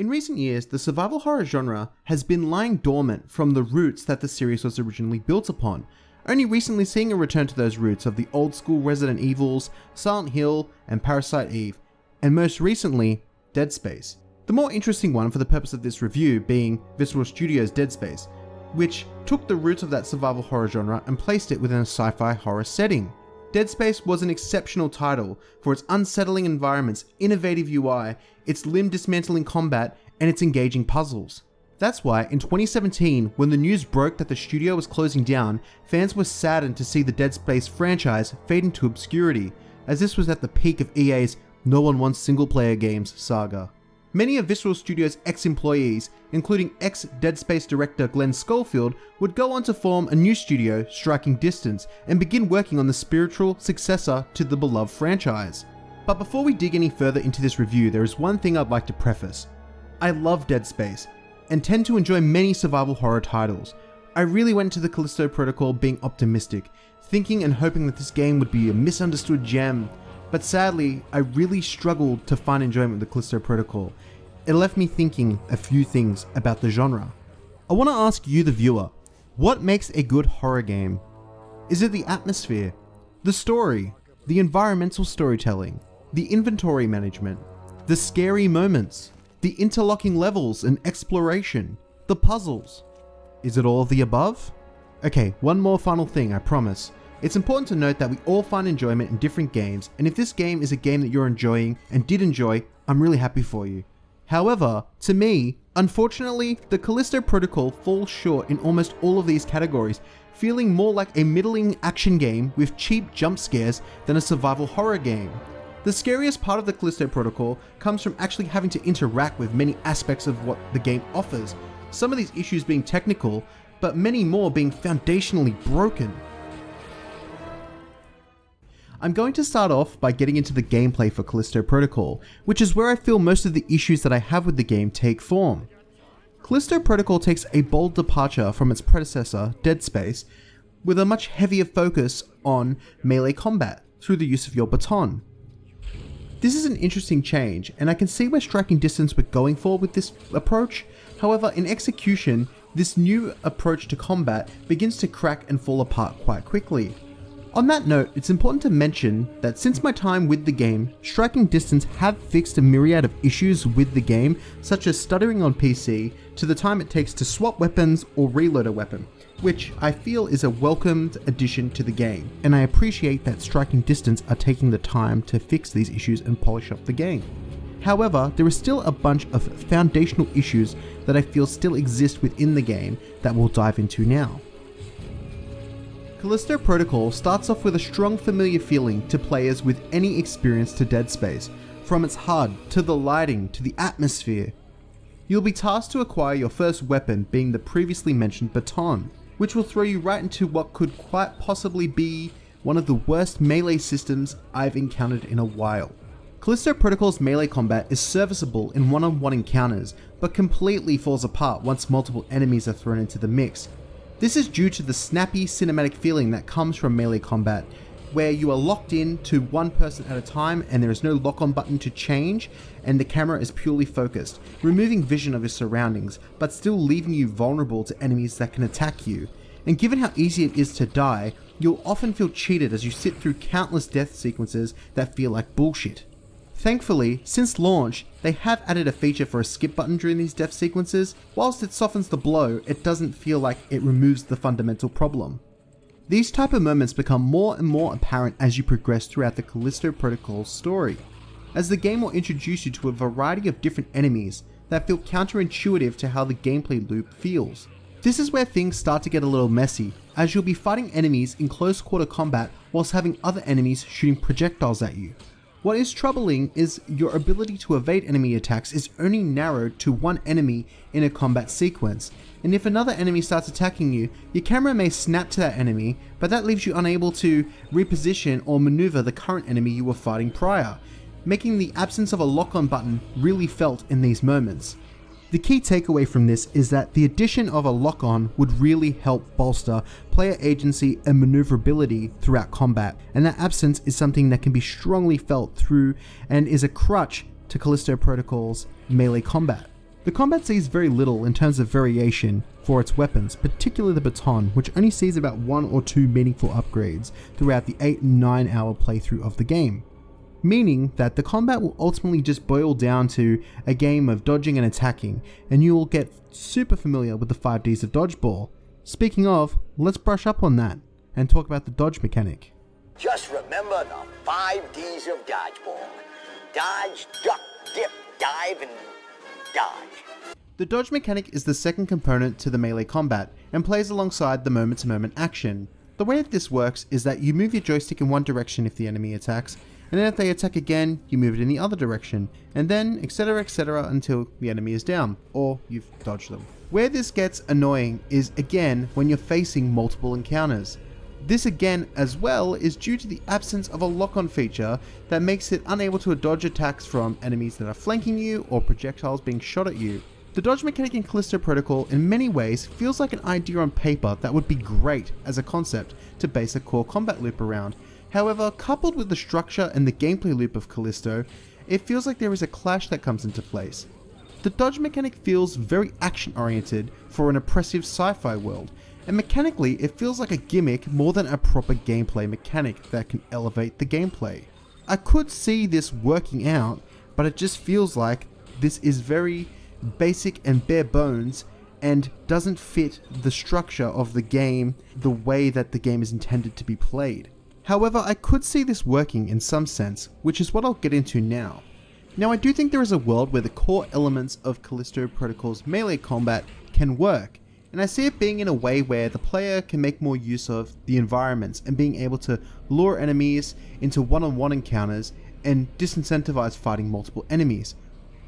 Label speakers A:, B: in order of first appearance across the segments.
A: In recent years, the survival horror genre has been lying dormant from the roots that the series was originally built upon, only recently seeing a return to those roots of the old school Resident Evils, Silent Hill, and Parasite Eve, and most recently, Dead Space. The more interesting one for the purpose of this review being Visceral Studios' Dead Space, which took the roots of that survival horror genre and placed it within a sci-fi horror setting. Dead Space was an exceptional title for its unsettling environments, innovative UI, its limb dismantling combat, and its engaging puzzles. That's why in 2017, when the news broke that the studio was closing down, fans were saddened to see the Dead Space franchise fade into obscurity, as this was at the peak of EA's no one wants single player games saga. Many of Visceral Studios' ex-employees, including ex-Dead Space director Glenn Schofield, would go on to form a new studio, Striking Distance, and begin working on the spiritual successor to the beloved franchise. But before we dig any further into this review, there is one thing I'd like to preface. I love Dead Space, and tend to enjoy many survival horror titles. I really went to the Callisto Protocol being optimistic, thinking and hoping that this game would be a misunderstood gem. But sadly, I really struggled to find enjoyment with the Callisto Protocol. It left me thinking a few things about the genre. I want to ask you, the viewer, what makes a good horror game? Is it the atmosphere, the story, the environmental storytelling, the inventory management, the scary moments, the interlocking levels and exploration, the puzzles? Is it all of the above? Okay, one more final thing, I promise. It's important to note that we all find enjoyment in different games, and if this game is a game that you're enjoying and did enjoy, I'm really happy for you. However, to me, unfortunately, the Callisto Protocol falls short in almost all of these categories, feeling more like a middling action game with cheap jump scares than a survival horror game. The scariest part of the Callisto Protocol comes from actually having to interact with many aspects of what the game offers, some of these issues being technical, but many more being foundationally broken. I'm going to start off by getting into the gameplay for Callisto Protocol, which is where I feel most of the issues that I have with the game take form. Callisto Protocol takes a bold departure from its predecessor, Dead Space, with a much heavier focus on melee combat through the use of your baton. This is an interesting change, and I can see where Striking Distance were going for with this approach. However, in execution, this new approach to combat begins to crack and fall apart quite quickly. On that note, it's important to mention that since my time with the game, Striking Distance have fixed a myriad of issues with the game, such as stuttering on PC, to the time it takes to swap weapons or reload a weapon, which I feel is a welcomed addition to the game, and I appreciate that Striking Distance are taking the time to fix these issues and polish up the game. However, there is still a bunch of foundational issues that I feel still exist within the game that we'll dive into now. Callisto Protocol starts off with a strong familiar feeling to players with any experience to Dead Space, from its HUD, to the lighting, to the atmosphere. You'll be tasked to acquire your first weapon, being the previously mentioned baton, which will throw you right into what could quite possibly be one of the worst melee systems I've encountered in a while. Callisto Protocol's melee combat is serviceable in one-on-one encounters, but completely falls apart once multiple enemies are thrown into the mix. This is due to the snappy cinematic feeling that comes from melee combat, where you are locked in to one person at a time and there is no lock-on button to change, and the camera is purely focused, removing vision of your surroundings, but still leaving you vulnerable to enemies that can attack you. And given how easy it is to die, you'll often feel cheated as you sit through countless death sequences that feel like bullshit. Thankfully, since launch, they have added a feature for a skip button during these death sequences. Whilst it softens the blow, it doesn't feel like it removes the fundamental problem. These type of moments become more and more apparent as you progress throughout the Callisto Protocol story, as the game will introduce you to a variety of different enemies that feel counterintuitive to how the gameplay loop feels. This is where things start to get a little messy, as you'll be fighting enemies in close quarter combat whilst having other enemies shooting projectiles at you. What is troubling is your ability to evade enemy attacks is only narrowed to one enemy in a combat sequence, and if another enemy starts attacking you, your camera may snap to that enemy, but that leaves you unable to reposition or maneuver the current enemy you were fighting prior, making the absence of a lock-on button really felt in these moments. The key takeaway from this is that the addition of a lock-on would really help bolster player agency and maneuverability throughout combat, and that absence is something that can be strongly felt through and is a crutch to Callisto Protocol's melee combat. The combat sees very little in terms of variation for its weapons, particularly the baton, which only sees about 1 or 2 meaningful upgrades throughout the 8 and 9 hour playthrough of the game. Meaning that the combat will ultimately just boil down to a game of dodging and attacking, and you will get super familiar with the 5Ds of dodgeball. Speaking of, let's brush up on that and talk about the dodge mechanic.
B: Just remember the 5 Ds of dodgeball. Dodge, duck, dip, dive, and dodge.
A: The dodge mechanic is the second component to the melee combat and plays alongside the moment-to-moment action. The way that this works is that you move your joystick in one direction if the enemy attacks, and then if they attack again, you move it in the other direction, and then etc until the enemy is down, or you've dodged them. Where this gets annoying is again when you're facing multiple encounters. This again as well is due to the absence of a lock-on feature that makes it unable to dodge attacks from enemies that are flanking you or projectiles being shot at you. The dodge mechanic in Callisto Protocol in many ways feels like an idea on paper that would be great as a concept to base a core combat loop around. However, coupled with the structure and the gameplay loop of Callisto, it feels like there is a clash that comes into place. The dodge mechanic feels very action-oriented for an oppressive sci-fi world, and mechanically it feels like a gimmick more than a proper gameplay mechanic that can elevate the gameplay. I could see this working out, but it just feels like this is very basic and bare bones and doesn't fit the structure of the game the way that the game is intended to be played. However, I could see this working in some sense, which is what I'll get into now. Now, I do think there is a world where the core elements of Callisto Protocol's melee combat can work, and I see it being in a way where the player can make more use of the environments and being able to lure enemies into one-on-one encounters and disincentivize fighting multiple enemies.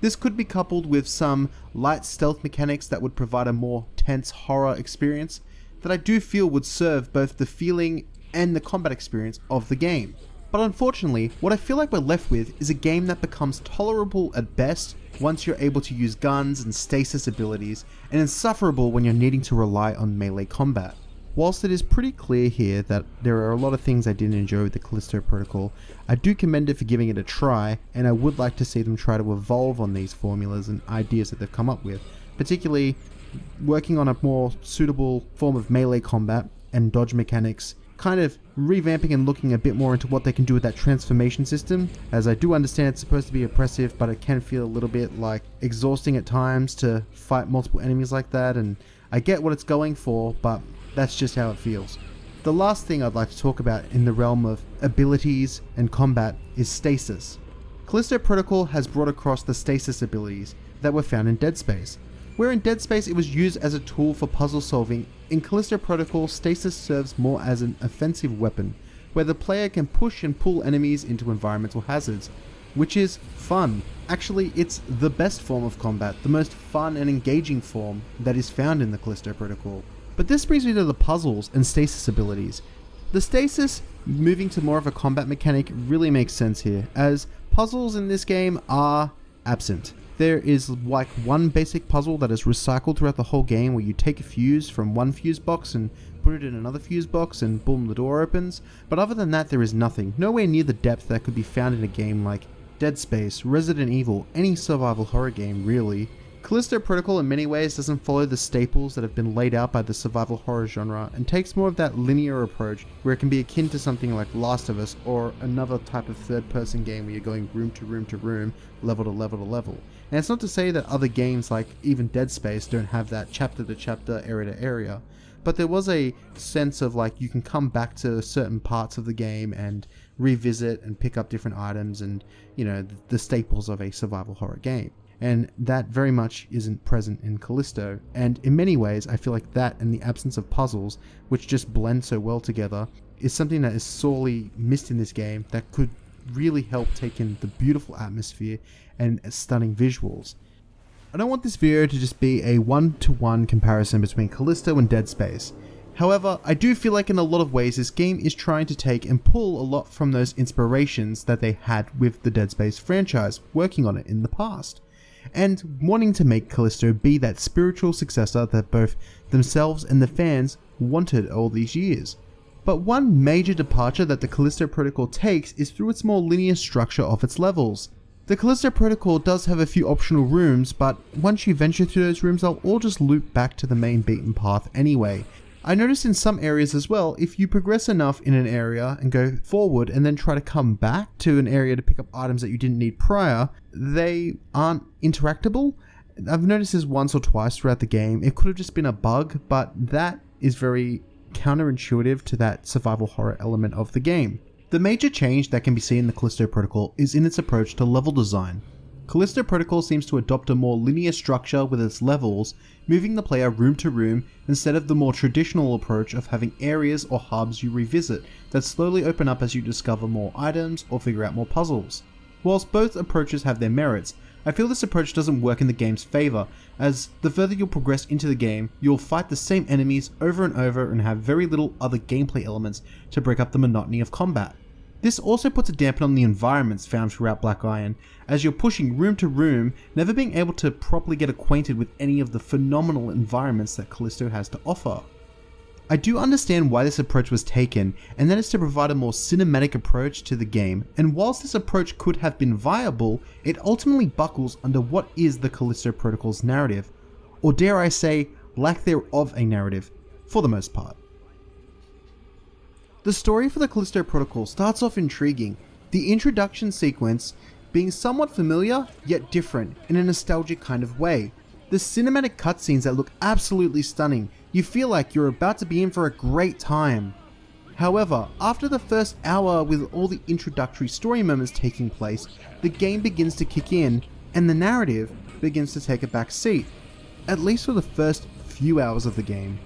A: This could be coupled with some light stealth mechanics that would provide a more tense horror experience that I do feel would serve both the feeling and the combat experience of the game. But unfortunately, what I feel like we're left with is a game that becomes tolerable at best once you're able to use guns and stasis abilities, and insufferable when you're needing to rely on melee combat. Whilst it is pretty clear here that there are a lot of things I didn't enjoy with the Callisto Protocol, I do commend it for giving it a try, and I would like to see them try to evolve on these formulas and ideas that they've come up with, particularly working on a more suitable form of melee combat and dodge mechanics, kind of revamping and looking a bit more into what they can do with that transformation system, as I do understand it's supposed to be oppressive, but it can feel a little bit like exhausting at times to fight multiple enemies like that, and I get what it's going for, but that's just how it feels. The last thing I'd like to talk about in the realm of abilities and combat is Stasis. Callisto Protocol has brought across the Stasis abilities that were found in Dead Space. Where in Dead Space it was used as a tool for puzzle solving, in Callisto Protocol Stasis serves more as an offensive weapon, where the player can push and pull enemies into environmental hazards, which is fun. Actually, it's the best form of combat, the most fun and engaging form that is found in the Callisto Protocol. But this brings me to the puzzles and stasis abilities. The stasis moving to more of a combat mechanic really makes sense here, as puzzles in this game are absent. There is like one basic puzzle that is recycled throughout the whole game, where you take a fuse from one fuse box and put it in another fuse box and boom, the door opens. But other than that, there is nothing, nowhere near the depth that could be found in a game like Dead Space, Resident Evil, any survival horror game really. Callisto Protocol in many ways doesn't follow the staples that have been laid out by the survival horror genre, and takes more of that linear approach where it can be akin to something like Last of Us or another type of third-person game where you're going room to room to room, level to level to level. And it's not to say that other games like even Dead Space don't have that chapter to chapter, area to area, but there was a sense of like you can come back to certain parts of the game and revisit and pick up different items and, you know, the staples of a survival horror game. And that very much isn't present in Callisto, and in many ways I feel like that and the absence of puzzles, which just blend so well together, is something that is sorely missed in this game that could really help take in the beautiful atmosphere and stunning visuals. I don't want this video to just be a one-to-one comparison between Callisto and Dead Space. However, I do feel like in a lot of ways this game is trying to take and pull a lot from those inspirations that they had with the Dead Space franchise, working on it in the past, and wanting to make Callisto be that spiritual successor that both themselves and the fans wanted all these years. But one major departure that the Callisto Protocol takes is through its more linear structure of its levels. The Callisto Protocol does have a few optional rooms, but once you venture through those rooms, they'll all just loop back to the main beaten path anyway. I noticed in some areas as well, if you progress enough in an area and go forward and then try to come back to an area to pick up items that you didn't need prior, they aren't interactable. I've noticed this once or twice throughout the game. It could have just been a bug, but that is very counterintuitive to that survival horror element of the game. The major change that can be seen in the Callisto Protocol is in its approach to level design. Callisto Protocol seems to adopt a more linear structure with its levels, moving the player room to room instead of the more traditional approach of having areas or hubs you revisit that slowly open up as you discover more items or figure out more puzzles. Whilst both approaches have their merits, I feel this approach doesn't work in the game's favour, as the further you'll progress into the game, you'll fight the same enemies over and over and have very little other gameplay elements to break up the monotony of combat. This also puts a dampen on the environments found throughout Black Iron, as you're pushing room to room, never being able to properly get acquainted with any of the phenomenal environments that Callisto has to offer. I do understand why this approach was taken, and that is to provide a more cinematic approach to the game, and whilst this approach could have been viable, it ultimately buckles under what is the Callisto Protocol's narrative, or dare I say, lack thereof a narrative, for the most part. The story for the Callisto Protocol starts off intriguing, the introduction sequence being somewhat familiar yet different in a nostalgic kind of way. The cinematic cutscenes that look absolutely stunning, you feel like you're about to be in for a great time. However, after the first hour with all the introductory story moments taking place, the game begins to kick in and the narrative begins to take a back seat, at least for the first few hours of the game.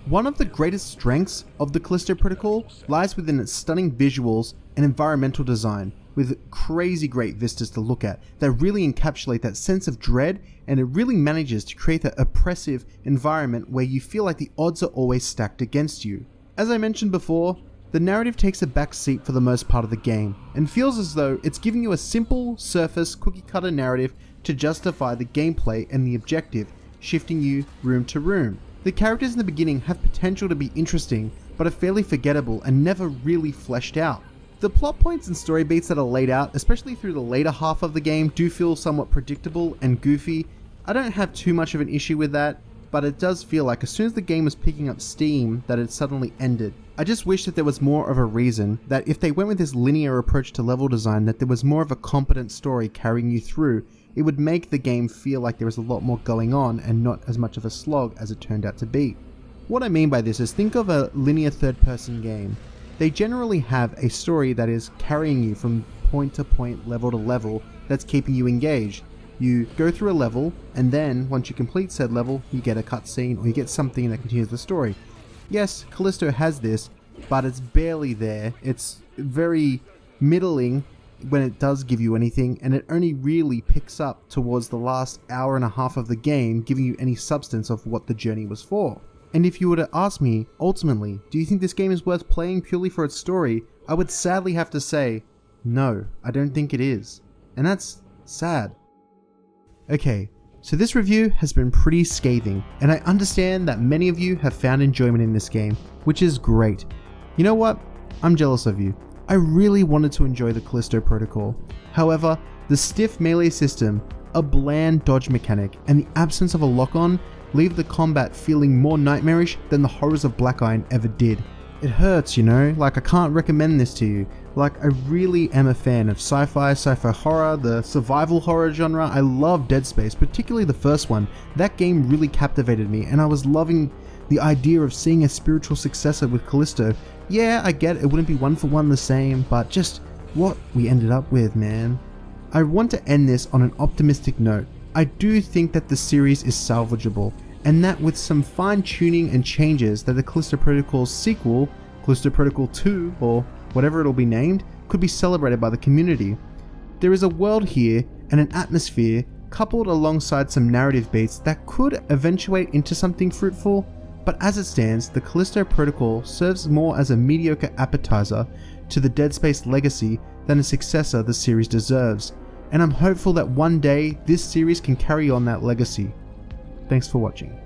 A: One of the greatest strengths of the Callisto Protocol lies within its stunning visuals and environmental design, with crazy great vistas to look at that really encapsulate that sense of dread, and it really manages to create that oppressive environment where you feel like the odds are always stacked against you. As I mentioned before, the narrative takes a back seat for the most part of the game, and feels as though it's giving you a simple, surface, cookie-cutter narrative to justify the gameplay and the objective, shifting you room to room. The characters in the beginning have potential to be interesting, but are fairly forgettable and never really fleshed out. The plot points and story beats that are laid out, especially through the later half of the game, do feel somewhat predictable and goofy. I don't have too much of an issue with that, but it does feel like as soon as the game was picking up steam that it suddenly ended. I just wish that there was more of a reason, that if they went with this linear approach to level design, that there was more of a competent story carrying you through. It would make the game feel like there was a lot more going on and not as much of a slog as it turned out to be. What I mean by this is, think of a linear third-person game. They generally have a story that is carrying you from point to point, level to level, that's keeping you engaged. You go through a level, and then once you complete said level, you get a cutscene or you get something that continues the story. Yes, Callisto has this, but it's barely there. It's very middling when it does give you anything, and it only really picks up towards the last hour and a half of the game, giving you any substance of what the journey was for. And if you were to ask me, ultimately, do you think this game is worth playing purely for its story? I would sadly have to say, no, I don't think it is. And that's sad. Okay, so this review has been pretty scathing, and I understand that many of you have found enjoyment in this game, which is great. You know what? I'm jealous of you. I really wanted to enjoy the Callisto Protocol. However, the stiff melee system, a bland dodge mechanic, and the absence of a lock-on leave the combat feeling more nightmarish than the horrors of Black Iron ever did. It hurts, you know, like I can't recommend this to you. Like, I really am a fan of sci-fi horror, the survival horror genre. I love Dead Space, particularly the first one. That game really captivated me, and I was loving the idea of seeing a spiritual successor with Callisto. Yeah, I get it wouldn't be one for one the same, but just what we ended up with, man. I want to end this on an optimistic note. I do think that the series is salvageable, and that with some fine tuning and changes that the Callisto Protocol's sequel, Callisto Protocol 2, or whatever it'll be named, could be celebrated by the community. There is a world here and an atmosphere coupled alongside some narrative beats that could eventuate into something fruitful, but as it stands, the Callisto Protocol serves more as a mediocre appetizer to the Dead Space legacy than a successor the series deserves, and I'm hopeful that one day this series can carry on that legacy. Thanks for watching.